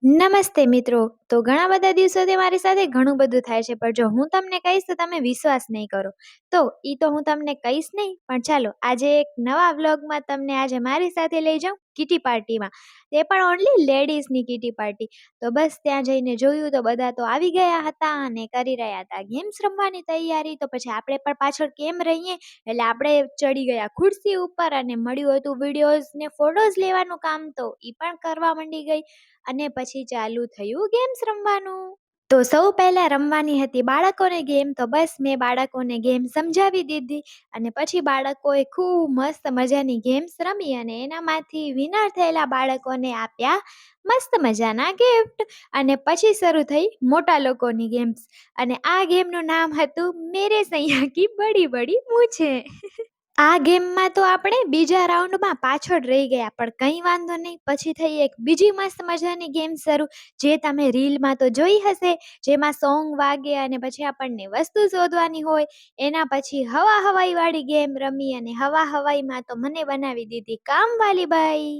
નમસ્તે મિત્રો. તો ઘણા બધા દિવસોથી મારી સાથે ઘણું બધું થાય છે, પણ જો હું તમને કહીશ તો તમે વિશ્વાસ નહીં કરો. તો ઈ તો હું તમને કહીશ નહીં, પણ ચાલો આજે એક નવા વ્લોગમાં તમને આજે મારી સાથે લઈ જાઉં કીટી પાર્ટીમાં. તે પણ ઓનલી લેડીઝની કીટી પાર્ટી. તો બસ ત્યાં જઈને જોયું તો બધા તો આવી ગયા હતા અને કરી રહ્યા હતા ગેમ્સ રમવાની તૈયારી. તો પછી આપણે પણ પાછળ કેમ રહીએ, એટલે આપણે ચડી ગયા ખુરશી ઉપર અને મળ્યું હતું વિડીયોઝ ને ફોટોઝ લેવાનું કામ, તો ઈ પણ કરવા માંડી ગઈ. અને પછી ચાલુ થયું ગેમ્સ રમવાનું. તો સૌ પહેલા રમવાની હતી બાળકોને ગેમ, તો બસ મેં બાળકોને ગેમ સમજાવી દીધી અને પછી બાળકોએ ખૂબ મસ્ત મજાની ગેમ્સ રમી અને એનામાંથી વિનર થયેલા બાળકોને આપ્યા મસ્ત મજાના ગિફ્ટ. અને પછી શરૂ થઈ મોટા લોકોની ગેમ્સ, અને આ ગેમનું નામ હતું મેરે સૈયા કી બડી બડી મૂછે. આ ગેમમાં તો આપણે બીજા રાઉન્ડમાં પાછળ રહી ગયા, પણ કંઈ વાંધો નહીં. પછી થઈ એક બીજી મસ્ત મજાની ગેમ શરૂ, જે તમે રીલમાં તો જોઈ હશે, જેમાં સોંગ વાગે અને પછી આપણને વસ્તુ શોધવાની હોય. એના પછી હવા હવાઈ વાળી ગેમ રમી અને હવા હવાઈમાં તો મને બનાવી દીધી કામવાલી બાઈ.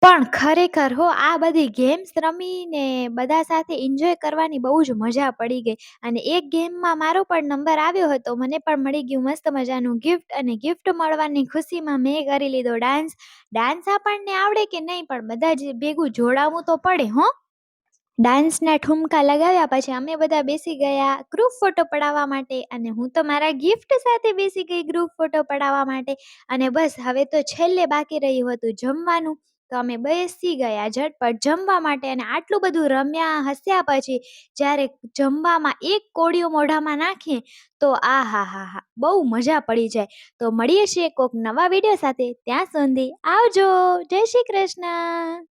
પણ ખરેખર હો, આ બધી ગેમ્સ રમીને બધા સાથે એન્જોય કરવાની બહુ જ મજા પડી ગઈ. અને એક ગેમમાં મારો પણ નંબર આવ્યો હતો, મને પણ મળી ગયું મસ્ત મજાનું ગિફ્ટ. અને ગિફ્ટ મળવાની ખુશીમાં મેં કરી લીધો ડાન્સ. ડાન્સ આપણને આવડે કે નહીં, પણ બધા જ ભેગું જોડાવવું તો પડે હો. ડાન્સના ઠુમકા લગાવ્યા પછી અમે બધા બેસી ગયા ગ્રુપ ફોટો પડાવવા માટે, અને હું તો મારા ગિફ્ટ સાથે બેસી ગઈ ગ્રુપ ફોટો પડાવવા માટે. અને બસ હવે તો છેલ્લે બાકી રહ્યું હતું જમવાનું. તો અમે બેસી ગયા ઝટપટ જમવા માટે, અને આટલું બધું રમ્યા હસ્યા પછી જ્યારે જમવામાં એક કોળિયો મોઢામાં નાખીએ તો આ હા હા હા બહુ મજા પડી જાય. તો મળીએ છીએ કોક નવા વિડીયો સાથે. ત્યાં સુધી આવજો. જય શ્રી કૃષ્ણ.